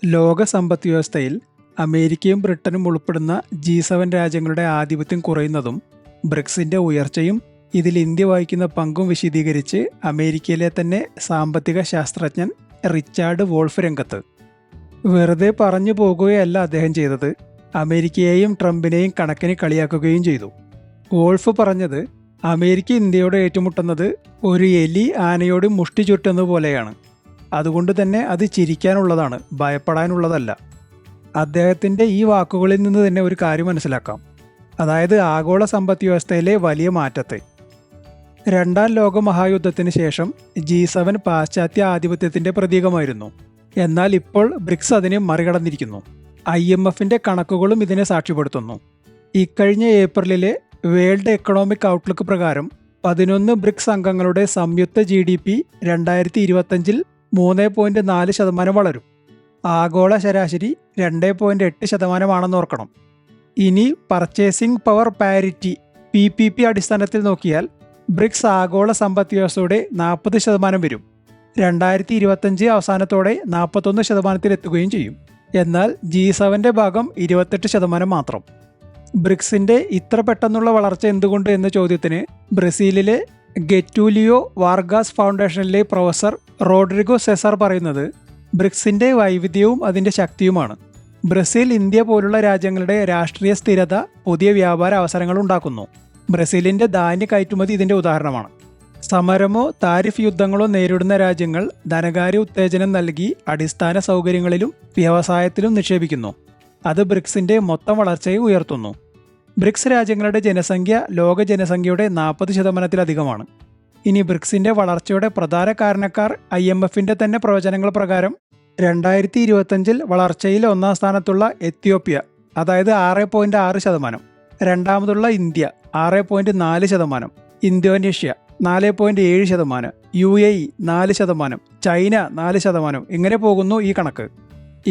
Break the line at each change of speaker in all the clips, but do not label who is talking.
ലോക സമ്പദ് വ്യവസ്ഥയിൽ അമേരിക്കയും ബ്രിട്ടനും ഉൾപ്പെടുന്ന G7 രാജ്യങ്ങളുടെ ആധിപത്യം കുറയുന്നതും ബ്രിക്സിന്റെ ഉയർച്ചയും ഇതിൽ ഇന്ത്യ വഹിക്കുന്ന പങ്കും വിശദീകരിച്ച് അമേരിക്കയിലെ തന്നെ സാമ്പത്തിക ശാസ്ത്രജ്ഞൻ റിച്ചാർഡ് വോൾഫ് രംഗത്ത്. വെറുതെ പറഞ്ഞു പോകുകയല്ല അദ്ദേഹം ചെയ്തത്, അമേരിക്കയെയും ട്രംപിനെയും കണക്കിന് കളിയാക്കുകയും ചെയ്തു. വോൾഫ് പറഞ്ഞത്, അമേരിക്ക ഇന്ത്യയോട് ഏറ്റുമുട്ടുന്നത് ഒരു എലി ആനയോട് മുഷ്ടി ചുറ്റുന്നത് പോലെയാണ്. അതുകൊണ്ട് തന്നെ അത് ചിരിക്കാനുള്ളതാണ്, ഭയപ്പെടാനുള്ളതല്ല. അദ്ദേഹത്തിൻ്റെ ഈ വാക്കുകളിൽ നിന്ന് തന്നെ ഒരു കാര്യം മനസ്സിലാക്കാം, അതായത് ആഗോള സമ്പദ് വ്യവസ്ഥയിലെ വലിയ മാറ്റത്തെ. രണ്ടാം ലോക മഹായുദ്ധത്തിന് ശേഷം G7 പാശ്ചാത്യ ആധിപത്യത്തിൻ്റെ പ്രതീകമായിരുന്നു. എന്നാൽ ഇപ്പോൾ ബ്രിക്സ് അതിനെ മറികടന്നിരിക്കുന്നു. IMFന്റെ കണക്കുകളും ഇതിനെ സാക്ഷ്യപ്പെടുത്തുന്നു. ഇക്കഴിഞ്ഞ ഏപ്രിലിലെ വേൾഡ് എക്കണോമിക് ഔട്ട്ലുക്ക് പ്രകാരം 11 ബ്രിക്സ് അംഗങ്ങളുടെ സംയുക്ത GDP 2025 3.4% വളരും. ആഗോള ശരാശരി 2.8% ഓർക്കണം. ഇനി പർച്ചേസിംഗ് പവർ പാരിറ്റി PPP അടിസ്ഥാനത്തിൽ നോക്കിയാൽ ബ്രിക്സ് ആഗോള സമ്പദ് വ്യവസ്ഥയുടെ 40% വരും. 2025 അവസാനത്തോടെ 41% എത്തുകയും ചെയ്യും. എന്നാൽ G7ന്റെ ഭാഗം 28% മാത്രം. ബ്രിക്സിന്റെ ഇത്ര പെട്ടെന്നുള്ള വളർച്ച എന്തുകൊണ്ട് എന്ന ചോദ്യത്തിന് ബ്രസീലിലെ ഗെറ്റൂലിയോ വാർഗാസ് ഫൗണ്ടേഷനിലെ പ്രൊഫസർ റോഡ്രിഗോ സെസാർ പറയുന്നത്, ബ്രിക്സിന്റെ വൈവിധ്യവും അതിന്റെ ശക്തിയുമാണ്. ബ്രസീൽ, ഇന്ത്യ പോലുള്ള രാജ്യങ്ങളുടെ രാഷ്ട്രീയ സ്ഥിരത പുതിയ വ്യാപാര അവസരങ്ങൾ ഉണ്ടാക്കുന്നു. ബ്രസീലിന്റെ ധാന്യ കയറ്റുമതി ഇതിന്റെ ഉദാഹരണമാണ്. സമരമോ താരിഫ് യുദ്ധങ്ങളോ നേരിടുന്ന രാജ്യങ്ങൾ ധനകാര്യ ഉത്തേജനം നൽകി അടിസ്ഥാന സൗകര്യങ്ങളിലും വ്യവസായത്തിലും നിക്ഷേപിക്കുന്നു. അത് ബ്രിക്സിന്റെ മൊത്തം വളർച്ചയെ ഉയർത്തുന്നു. ബ്രിക്സ് രാജ്യങ്ങളുടെ ജനസംഖ്യ ലോക ജനസംഖ്യയുടെ 40%-ലധികമാണ്. ഇനി ബ്രിക്സിന്റെ വളർച്ചയുടെ പ്രധാന കാരണക്കാർ IMFന്റെ തന്നെ പ്രവചനങ്ങൾ പ്രകാരം 2025 വളർച്ചയിൽ ഒന്നാം സ്ഥാനത്തുള്ള എത്യോപ്യ, അതായത് 6.6%, രണ്ടാമതുള്ള ഇന്ത്യ 6.4%, ഇന്തോനേഷ്യ 4.7%, UAE 4%, ചൈന 4%, ഇങ്ങനെ പോകുന്നു ഈ കണക്ക്.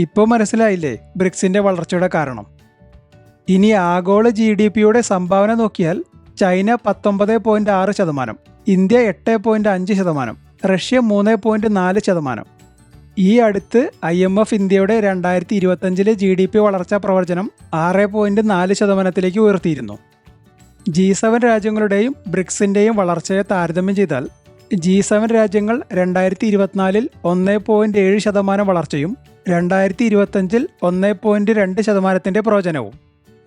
ഇപ്പോൾ മനസ്സിലായില്ലേ ബ്രിക്സിന്റെ വളർച്ചയുടെ കാരണം? ഇനി ആഗോള GDPയുടെ സംഭാവന നോക്കിയാൽ ചൈന 19.6%, ഇന്ത്യ 8.5%, റഷ്യ 3.4%. ഈ അടുത്ത് IMF ഇന്ത്യയുടെ 2025 GDP വളർച്ചാ പ്രവചനം 6.4%-ലേക്ക് ഉയർത്തിയിരുന്നു. G7 രാജ്യങ്ങളുടെയും ബ്രിക്സിന്റെയും വളർച്ചയെ താരതമ്യം ചെയ്താൽ G7 രാജ്യങ്ങൾ 2024 1.7% വളർച്ചയും 2025 1.2% പ്രവചനവും.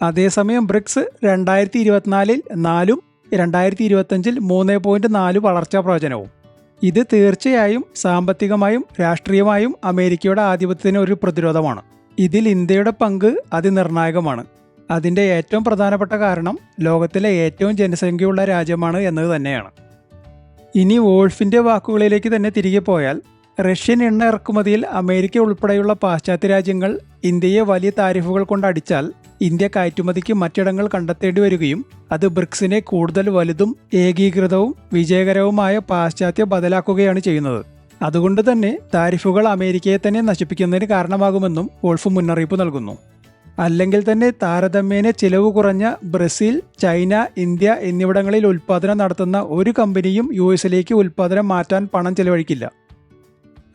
അതേസമയം ബ്രിക്സ് 2024 4%, 2025 3.4% വളർച്ചാ പ്രവചനവും. ഇത് തീർച്ചയായും സാമ്പത്തികമായും രാഷ്ട്രീയമായും അമേരിക്കയുടെ ആധിപത്യത്തിന് ഒരു പ്രതിരോധമാണ്. ഇതിൽ ഇന്ത്യയുടെ പങ്ക് അതിനിർണായകമാണ്. അതിൻ്റെ ഏറ്റവും പ്രധാനപ്പെട്ട കാരണം ലോകത്തിലെ ഏറ്റവും ജനസംഖ്യയുള്ള രാജ്യമാണ് എന്നത് തന്നെയാണ്. ഇനി വോൾഫിൻ്റെ വാക്കുകളിലേക്ക് തന്നെ തിരികെ പോയാൽ, റഷ്യൻ എണ്ണ ഇറക്കുമതിയിൽ അമേരിക്ക ഉൾപ്പെടെയുള്ള പാശ്ചാത്യ രാജ്യങ്ങൾ ഇന്ത്യയെ വലിയ താരിഫുകൾ കൊണ്ട് അടിച്ചാൽ ഇന്ത്യ കയറ്റുമതിക്ക് മറ്റിടങ്ങൾ കണ്ടെത്തേണ്ടി വരികയും അത് ബ്രിക്സിനെ കൂടുതൽ വലുതും ഏകീകൃതവും വിജയകരവുമായ പാശ്ചാത്യ ബദലാക്കുകയാണ് ചെയ്യുന്നത്. അതുകൊണ്ട് തന്നെ താരിഫുകൾ അമേരിക്കയെ തന്നെ നശിപ്പിക്കുന്നതിന് കാരണമാകുമെന്നും വോൾഫ് മുന്നറിയിപ്പ് നൽകുന്നു. അല്ലെങ്കിൽ തന്നെ താരതമ്യേന ചിലവ് കുറഞ്ഞ ബ്രസീൽ, ചൈന, ഇന്ത്യ എന്നിവിടങ്ങളിൽ ഉൽപ്പാദനം നടത്തുന്ന ഒരു കമ്പനിയും US ഉൽപ്പാദനം മാറ്റാൻ പണം ചെലവഴിക്കില്ല.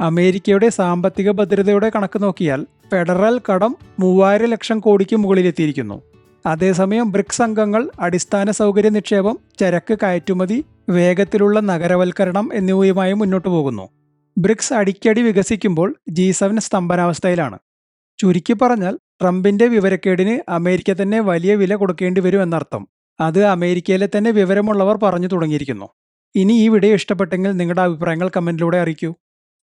അമേരിക്കയുടെ സാമ്പത്തിക ഭദ്രതയുടെ കണക്ക് നോക്കിയാൽ ഫെഡറൽ കടം 3000 ലക്ഷം കോടിക്ക് മുകളിലെത്തിയിരിക്കുന്നു. അതേസമയം ബ്രിക്സ് അംഗങ്ങൾ അടിസ്ഥാന സൗകര്യ നിക്ഷേപം, ചരക്ക് കയറ്റുമതി, വേഗത്തിലുള്ള നഗരവൽക്കരണം എന്നിവയുമായി മുന്നോട്ടു പോകുന്നു. ബ്രിക്സ് അടിക്കടി വികസിക്കുമ്പോൾ G7 സ്തംഭനാവസ്ഥയിലാണ്. ചുരുക്കി പറഞ്ഞാൽ ട്രംപിന്റെ വിവരക്കേടിന് അമേരിക്ക തന്നെ വലിയ വില കൊടുക്കേണ്ടി വരും എന്നർത്ഥം. അത് അമേരിക്കയിലെ തന്നെ വിവരമുള്ളവർ പറഞ്ഞു തുടങ്ങിയിരിക്കുന്നു. ഇനി ഈ വീഡിയോ ഇഷ്ടപ്പെട്ടെങ്കിൽ നിങ്ങളുടെ അഭിപ്രായങ്ങൾ കമന്റിലൂടെ അറിയിക്കൂ.